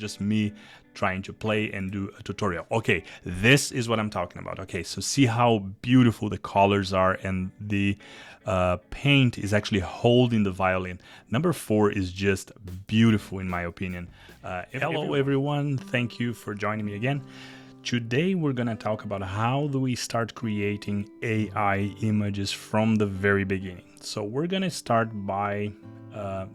just me trying to play and do a tutorial. Okay, this is what I'm talking about. Okay, so see how beautiful the colors are, and the paint is actually holding the violin. Number 4 is just beautiful in my opinion. Hello everyone, thank you for joining me again. Today we're gonna talk about how do we start creating AI images from the very beginning. So we're gonna start by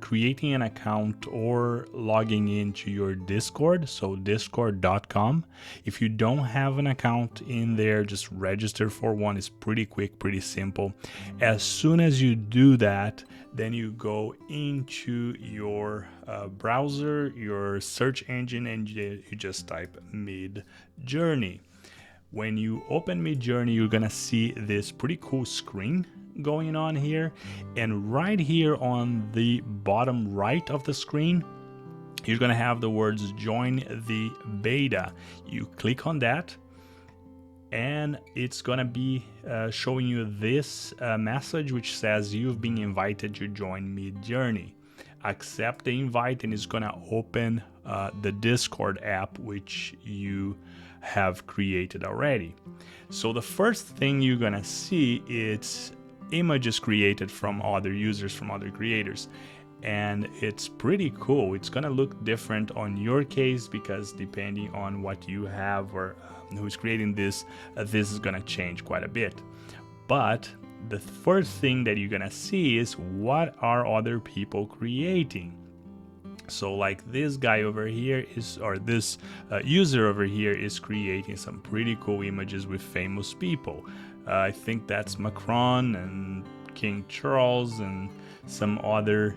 creating an account or logging into your Discord, so discord.com. If you don't have an account in there, just register for one. It's pretty quick, pretty simple. As soon as you do that, then you go into your browser, your search engine, and you just type Midjourney. When you open Midjourney, you're gonna see this pretty cool screen going on here, and right here on the bottom right of the screen you're gonna have the words join the beta. You click on that and it's gonna be showing you this message which says you've been invited to join Midjourney. Accept the invite and it's gonna open the Discord app which you have created already. So the first thing you're gonna see is images created from other users, from other creators, and it's pretty cool. It's gonna look different on your case because depending on what you have or who's creating this, this is gonna change quite a bit. But the first thing that you're gonna see is what are other people creating. So like this guy over here is, or this user over here is creating some pretty cool images with famous people. I think that's Macron and King Charles and some other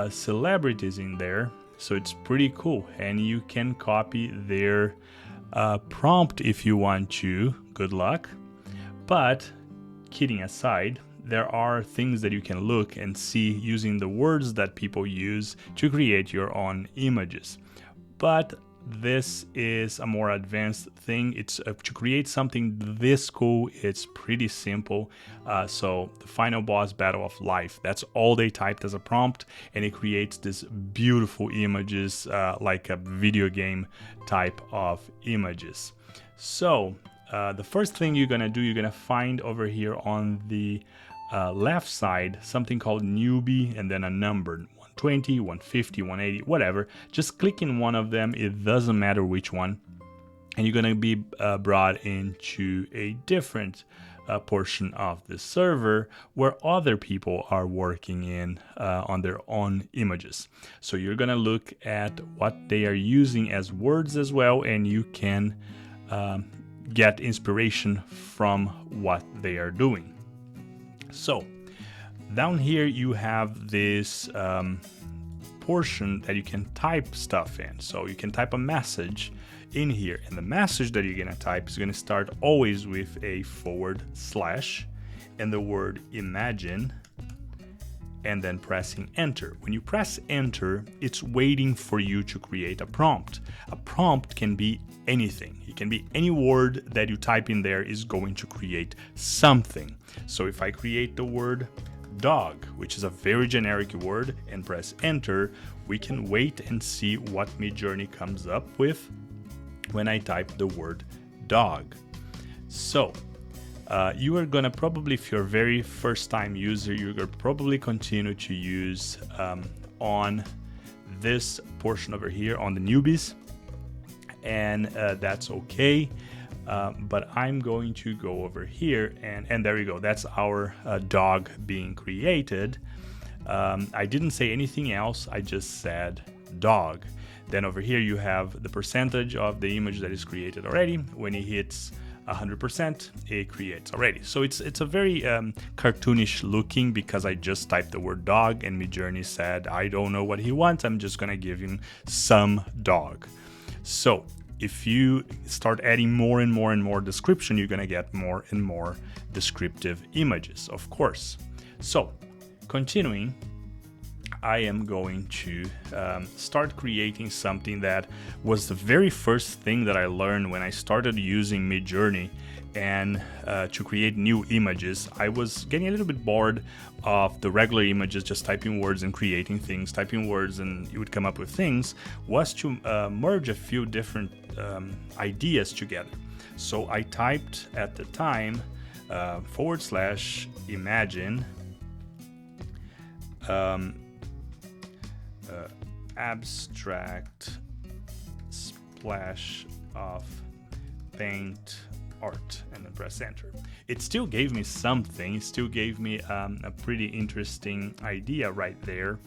celebrities in there. So it's pretty cool, and you can copy their prompt if you want to. Good luck. But kidding aside, there are things that you can look and see using the words that people use to create your own images. But this is a more advanced thing. It's to create something this cool, it's pretty simple. So the final boss battle of life, that's all they typed as a prompt, and it creates this beautiful images like a video game type of images. So the first thing you're gonna do, you're gonna find over here on the left side something called newbie and then a number, 120, 150, 180, whatever. Just click in one of them, it doesn't matter which one, and you're gonna be brought into a different portion of the server where other people are working in on their own images. So you're gonna look at what they are using as words as well, and you can get inspiration from what they are doing. So down here you have this portion that you can type stuff in. So you can type a message in here, and the message that you're gonna type is gonna start always with a / and the word imagine, and then pressing enter. When you press enter, it's waiting for you to create a prompt. A prompt can be anything. It can be any word that you type in there is going to create something. So if I create the word dog, which is a very generic word, and press enter, we can wait and see what Midjourney comes up with when I type the word dog. So you are gonna probably, if you're a very first time user, you're gonna probably continue to use on this portion over here on the newbies, and that's okay. But I'm going to go over here, and there we go. That's our dog being created. I didn't say anything else. I just said dog. Then over here you have the percentage of the image that is created already. When it hits 100%, it creates already. So it's a very cartoonish looking because I just typed the word dog and Midjourney said, I don't know what he wants. I'm just gonna give him some dog. So if you start adding more and more and more description, you're gonna get more and more descriptive images, of course. So continuing, I am going to start creating something that was the very first thing that I learned when I started using Midjourney and to create new images. I was getting a little bit bored of the regular images, just typing words and creating things, typing words and you would come up with things, was to merge a few different ideas together. So I typed at the time /imagine abstract splash of paint art, and then press enter. It still gave me something. It still gave me a pretty interesting idea right there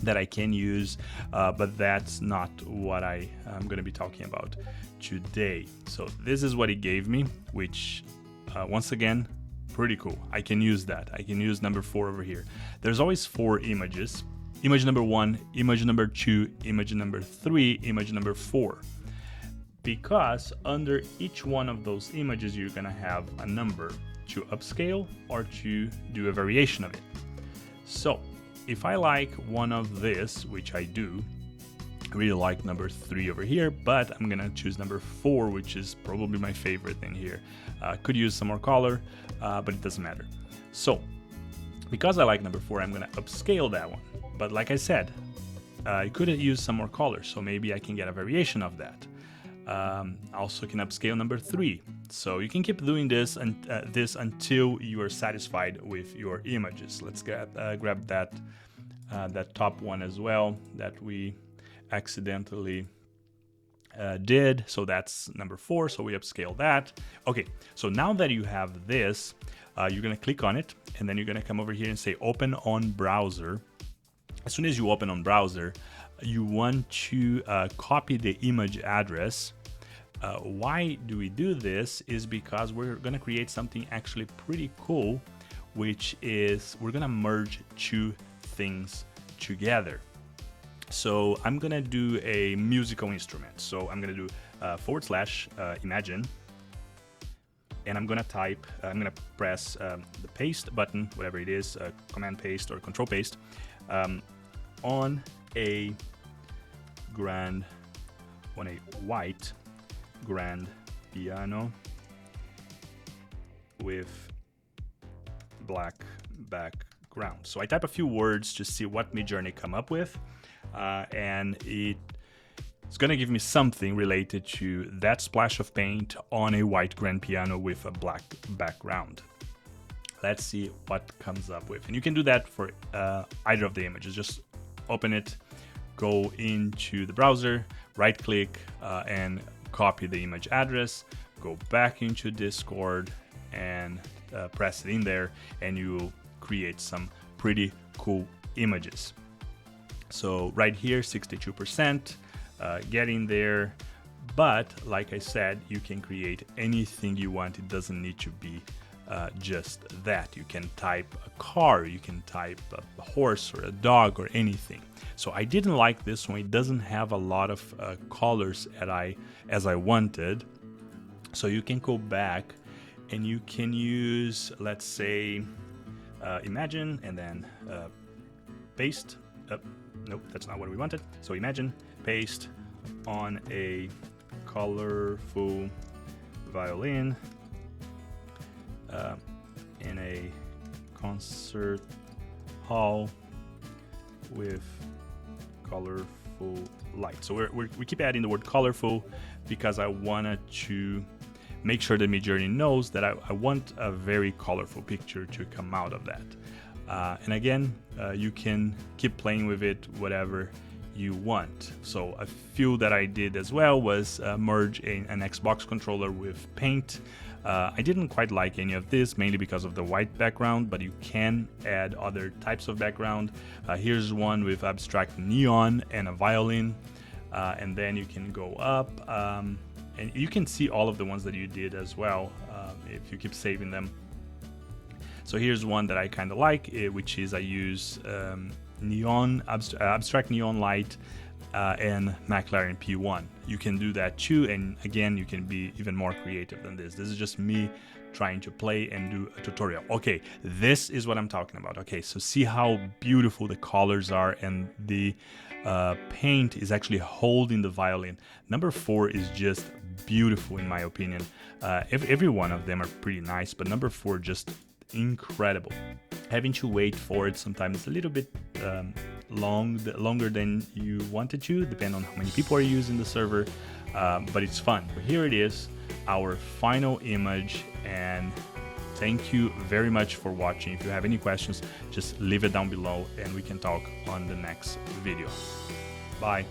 that I can use, but that's not what I'm going to be talking about today. So this is what it gave me, which once again, pretty cool. I can use that. I can use number 4 over here. There's always 4 images. Image number 1, image number 2, image number 3, image number 4. Because under each one of those images, you're gonna have a number to upscale or to do a variation of it. So if I like one of this, which I do, I really like number 3 over here, but I'm gonna choose number 4, which is probably my favorite in here. Could use some more color, but it doesn't matter. So because I like number 4, I'm gonna upscale that one. But like I said, I could use some more color, so maybe I can get a variation of that. Also can upscale number 3. So you can keep doing this until you are satisfied with your images. Let's grab that top one as well that we accidentally did. So that's number 4. So we upscale that. Okay. So now that you have this, you're gonna click on it, and then you're gonna come over here and say Open on Browser. As soon as you open on browser, you want to copy the image address. Why do we do this? Is because we're going to create something actually pretty cool, which is we're going to merge 2 things together. So I'm going to do a musical instrument. So I'm going to do /imagine. And I'm going to type, I'm going to press the paste button, whatever it is, command paste or control paste, on a white grand piano with black background. So I type a few words to see what Midjourney come up with, and it's gonna give me something related to that splash of paint on a white grand piano with a black background. Let's see what comes up with. And you can do that for either of the images. Just open it, go into the browser, right click and copy the image address, go back into Discord and press it in there, and you will create some pretty cool images. So right here, 62%, getting there. But like I said, you can create anything you want. It doesn't need to be just that. You can type a car, you can type a horse or a dog or anything. So I didn't like this one. It doesn't have a lot of colors as I wanted. So you can go back and you can use, let's say, imagine and then paste. Nope, that's not what we wanted. So imagine, paste on a colorful violin in a concert hall with colorful light. So we keep adding the word colorful because I wanted to make sure that Midjourney knows that I want a very colorful picture to come out of that. And again, you can keep playing with it whatever you want. So a few that I did as well was merge an Xbox controller with Paint. I didn't quite like any of this, mainly because of the white background, but you can add other types of background. Here's one with abstract neon and a violin, and then you can go up, and you can see all of the ones that you did as well if you keep saving them. So here's one that I kind of like, which is I use neon abstract neon light and McLaren P1. You can do that too, and again, you can be even more creative than this. This is just me trying to play and do a tutorial. Okay, this is what I'm talking about. Okay, so see how beautiful the colors are, and the paint is actually holding the violin. Number 4 is just beautiful in my opinion. Every one of them are pretty nice, but number 4 just incredible. Having to wait for it sometimes a little bit longer than you wanted to, depending on how many people are using the server, but it's fun. But here it is, our final image, and thank you very much for watching. If you have any questions, just leave it down below and we can talk on the next video. Bye.